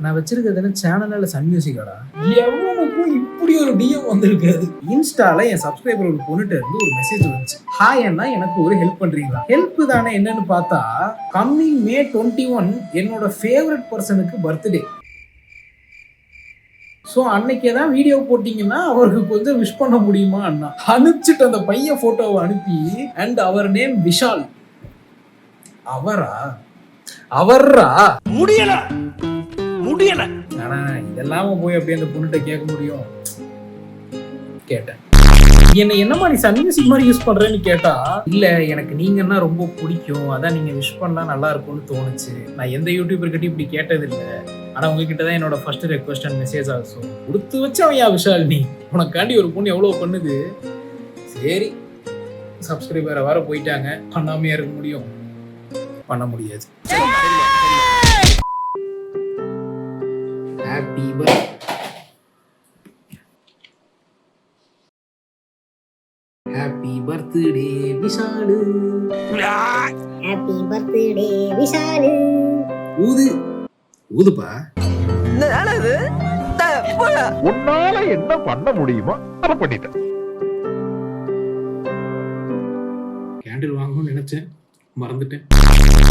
நான் வச்சிருக்கிறது சேனல்ல சன் மியூசிக்காடா. எவனுக்கும் இப்படி ஒரு டிஎம் வந்திருக்காது. இன்ஸ்டால என் சப்ஸ்கிரைபர் ஒரு பொண்ணுட்ட இருந்து ஒரு மெசேஜ் வந்துச்சு. ஹாய் அண்ணா, எனக்கு ஒரு ஹெல்ப் பண்றீங்களா? ஹெல்ப் தானே, என்னன்னு பார்த்தா கம்மிங் May 21 என்னோட ஃபேவரட் பர்சனுக்கு பர்த்டே. ஸோ அன்னைக்கு தான் வீடியோ போட்டீங்கன்னா அவருக்கு கொஞ்சம் விஷ் பண்ண முடியுமா அண்ணா? அனுப்பிச்சுட்டு அந்த பையன் போட்டோவை அனுப்பி, அண்ட் அவர் நேம் விஷால். அவரா முடியல முடியல. ஆனா இதெல்லாம் போய் அப்படியே அந்த பொண்ணுகிட்ட கேட்க முடியும்? கேட்டேன், என்னமா நீ சன் மியூசிக் மாதிரி யூஸ் பண்றேன்னு கேட்டா, இல்ல எனக்கு நீங்கன்னா ரொம்ப பிடிக்கும், அதான் நீங்க விஷ் பண்ணா நல்லா இருக்கும்னு தோணுச்சு. நான் எந்த யூடியூபர் கிட்ட இப்படி கேட்டது இல்ல, ஆனா உங்ககிட்ட தான் என்னோட ஃபர்ஸ்ட் ரெக்வஸ்ட் அண்ட் மெசேஜ் ஆகும். கொடுத்து வச்சவன் விஷால், நீ உனக்காண்டி ஒரு பொண்ணு எவ்வளவு பண்ணுது. சரி, சப்ஸ்கிரைபரை வர போயிட்டாங்க, பண்ணாமையா இருக்க முடியும்? பண்ண முடியாது. Happy birthday. Happy birthday Vishal. Happy birthday Vishal. ஊதுப்பா. உன்னால என்ன பண்ண முடியுமோ அதை பண்ணிட்டேன். கேண்டில் வாங்கணும்னு நினைச்சேன், மறந்துட்டேன்.